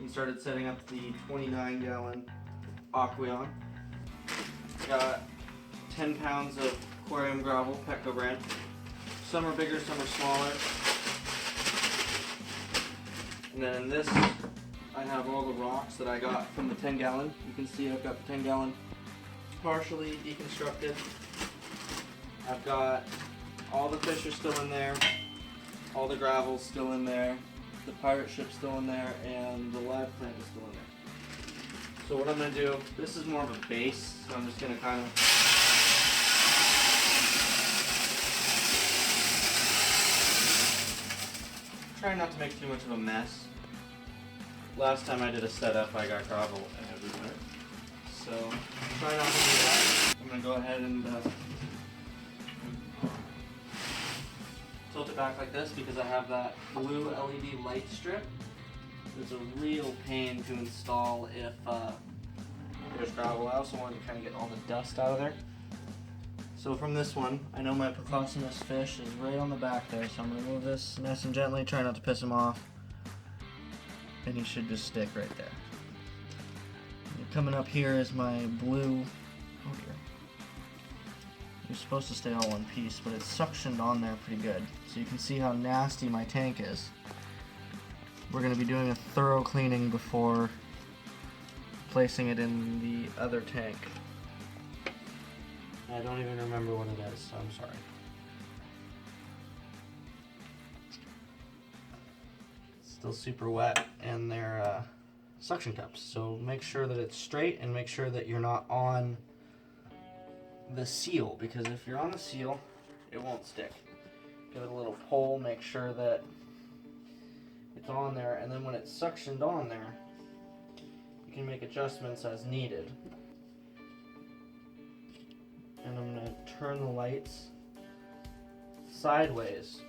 and started setting up the 29-gallon Aqueon. Got 10 pounds of aquarium gravel, Petco brand. Some are bigger, some are smaller. And then in this, I have all the rocks that I got from the 10-gallon. You can see I've got the 10-gallon partially deconstructed. I've got all the fish are still in there, all the gravel's still in there, the pirate ship's still in there, and the live plant is still in there. So what I'm going to do, this is more of a base, so I'm just going to kind of try not to make too much of a mess. Last time I did a setup, I got gravel everywhere. So try not to do that. I'm going to go ahead and tilt it back like this because I have that blue LED light strip. It's a real pain to install if there's gravel. I also want to kind of get all the dust out of there. So from this one, I know my Precautionous fish is right on the back there, so I'm going to move this nice and gently, try not to piss him off. And he should just stick right there. And coming up here is my blue, oh dear. You're supposed to stay all one piece, but it's suctioned on there pretty good. So you can see how nasty my tank is. We're going to be doing a thorough cleaning before placing it in the other tank. I don't even remember what it is, so I'm sorry. It's still super wet, and they're suction cups. So make sure that it's straight, and make sure that you're not on the seal, because if you're on the seal, it won't stick. Give it a little pull, make sure that it's on there, and then when it's suctioned on there, you can make adjustments as needed. And I'm going to turn the lights sideways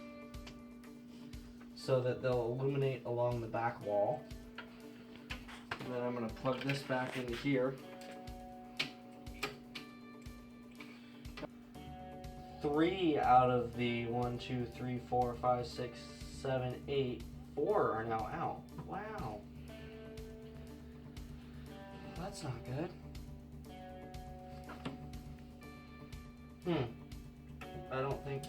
so that they'll illuminate along the back wall. And then I'm going to plug this back into here. 3 out of the 1, 2, 3, 4, 5, 6, 7, 8, 4 are now out. Wow. That's not good. I don't think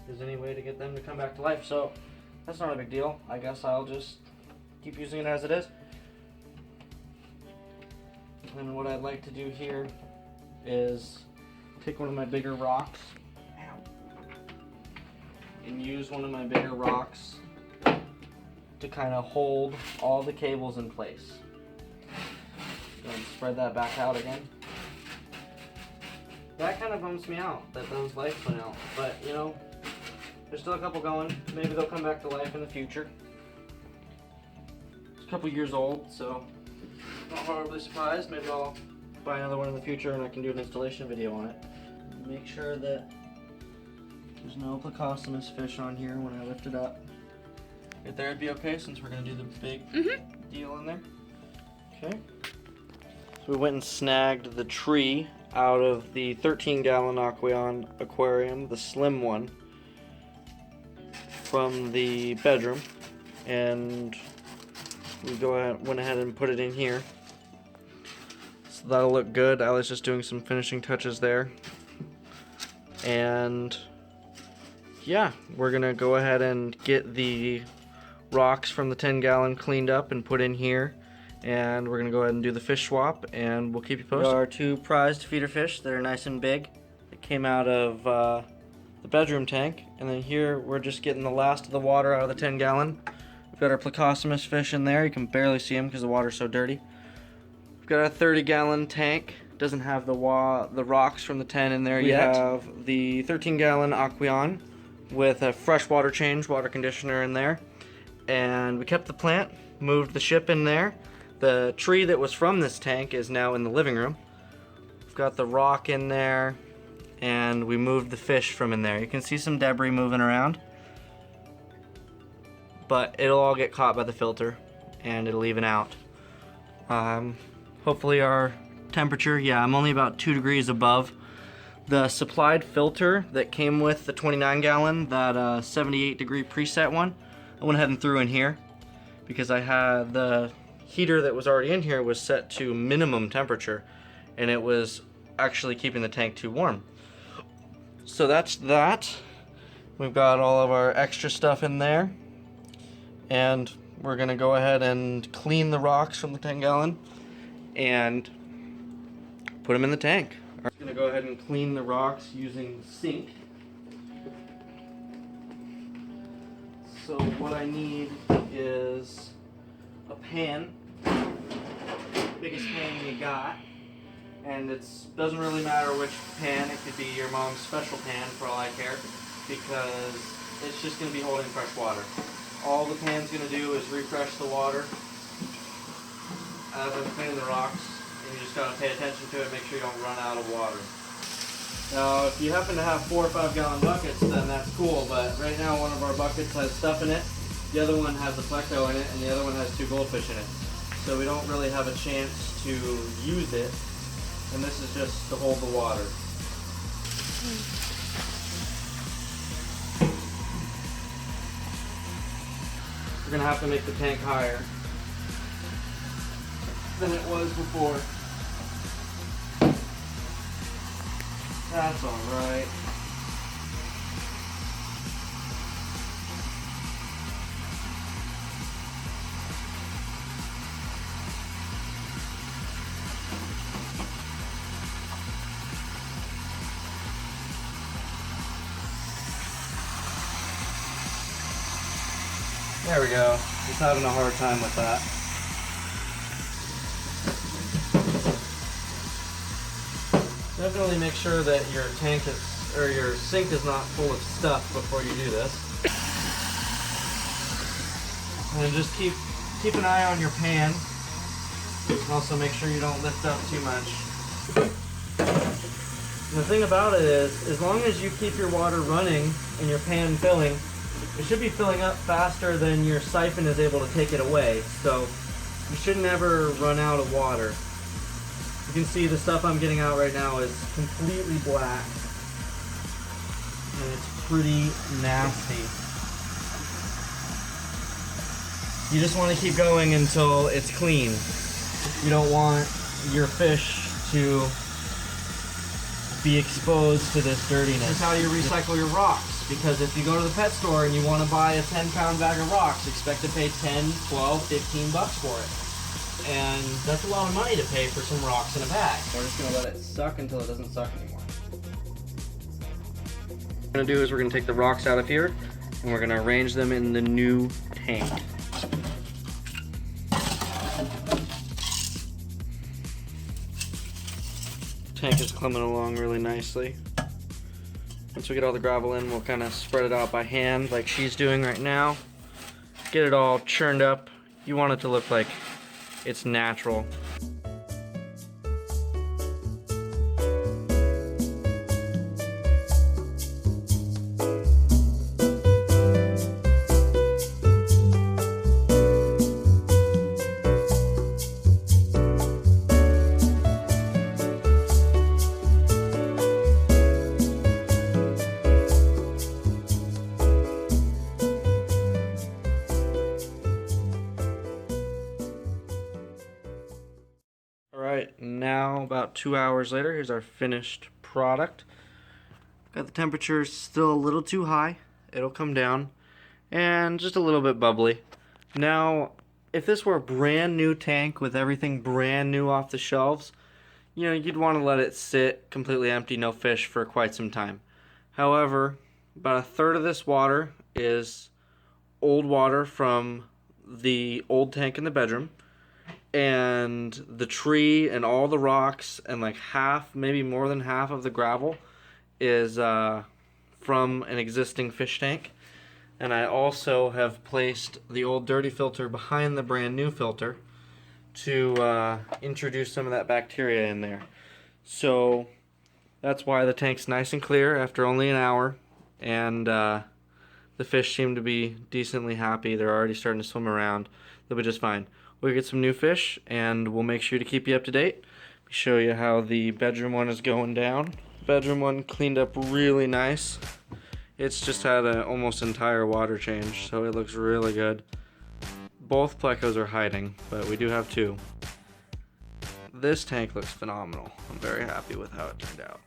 there's any way to get them to come back to life, so that's not a big deal. I guess I'll just keep using it as it is. And what I'd like to do here is take one of my bigger rocks and use one of my bigger rocks to kind of hold all the cables in place. And spread that back out again. That kind of bums me out that those lights went out, but you know, there's still a couple going. Maybe they'll come back to life in the future. It's a couple years old, so not horribly surprised. Maybe I'll buy another one in the future and I can do an installation video on it. Make sure that there's no Plecosmus fish on here when I lift it up. Right there would be okay since we're going to do the big deal in there. Okay. So we went and snagged the tree out of the 13-gallon Aqueon aquarium, the slim one, from the bedroom, and we went ahead and put it in here. So that'll look good. I was just doing some finishing touches there, and yeah, we're gonna go ahead and get the rocks from the 10-gallon cleaned up and put in here. And we're going to go ahead and do the fish swap, and we'll keep you posted. There are 2 prized feeder fish that are nice and big. They came out of the bedroom tank, and then here we're just getting the last of the water out of the 10-gallon. We've got our Plecosmus fish in there. You can barely see them because the water's so dirty. We've got our 30-gallon tank. Doesn't have the rocks from the 10 in there yet. We have the 13-gallon Aqueon with a freshwater change, water conditioner in there. And we kept the plant, moved the ship in there. The tree that was from this tank is now in the living room. We've got the rock in there, and we moved the fish from in there. You can see some debris moving around, but it'll all get caught by the filter, and it'll even out. Hopefully our temperature, yeah, I'm only about 2 degrees above the supplied filter that came with the 29-gallon, that 78 degree preset one. I went ahead and threw in here. because I had the heater that was already in here was set to minimum temperature, and it was actually keeping the tank too warm. So that's that. We've got all of our extra stuff in there, and we're gonna go ahead and clean the rocks from the 10 gallon and put them in the tank. I'm gonna go ahead and clean the rocks using the sink. So what I need is a pan, biggest pan you got, and it doesn't really matter which pan. It could be your mom's special pan for all I care, because it's just going to be holding fresh water. All the pan's going to do is refresh the water as I'm cleaning the rocks, and you just got to pay attention to it, make sure you don't run out of water. Now, if you happen to have 4 or 5 gallon buckets, then that's cool, but right now one of our buckets has stuff in it, the other one has a plecto in it, and the other one has 2 goldfish in it. So we don't really have a chance to use it, and this is just to hold the water. We're going to have to make the tank higher than it was before. That's alright. There we go. Just having a hard time with that. Definitely make sure that your tank is, or your sink is not full of stuff before you do this. And just keep an eye on your pan. Also make sure you don't lift up too much. And the thing about it is, as long as you keep your water running and your pan filling, it should be filling up faster than your siphon is able to take it away. So you should never run out of water. You can see the stuff I'm getting out right now is completely black, and it's pretty nasty. You just want to keep going until it's clean. You don't want your fish to be exposed to this dirtiness. This is how you recycle your rocks, because if you go to the pet store and you want to buy a 10-pound bag of rocks, expect to pay 10, 12, 15 bucks for it. And that's a lot of money to pay for some rocks in a bag. We're just going to let it suck until it doesn't suck anymore. What we're going to do is we're going to take the rocks out of here and we're going to arrange them in the new tank. Tank is coming along really nicely. Once we get all the gravel in, we'll kind of spread it out by hand like she's doing right now. Get it all churned up. You want it to look like it's natural. Alright, now about 2 hours later, here's our finished product. Got the temperature still a little too high. It'll come down. And just a little bit bubbly. Now, if this were a brand new tank with everything brand new off the shelves, you know, you'd want to let it sit completely empty, no fish, for quite some time. However, about a third of this water is old water from the old tank in the bedroom. And the tree and all the rocks and like half, maybe more than half of the gravel is from an existing fish tank. And I also have placed the old dirty filter behind the brand new filter to introduce some of that bacteria in there. So that's why the tank's nice and clear after only an hour, and the fish seem to be decently happy. They're already starting to swim around. They'll be just fine. We'll get some new fish, and we'll make sure to keep you up to date. Show you how the bedroom one is going down. Bedroom one cleaned up really nice. It's just had an almost entire water change, so it looks really good. both plecos are hiding, but we do have 2. This tank looks phenomenal. I'm very happy with how it turned out.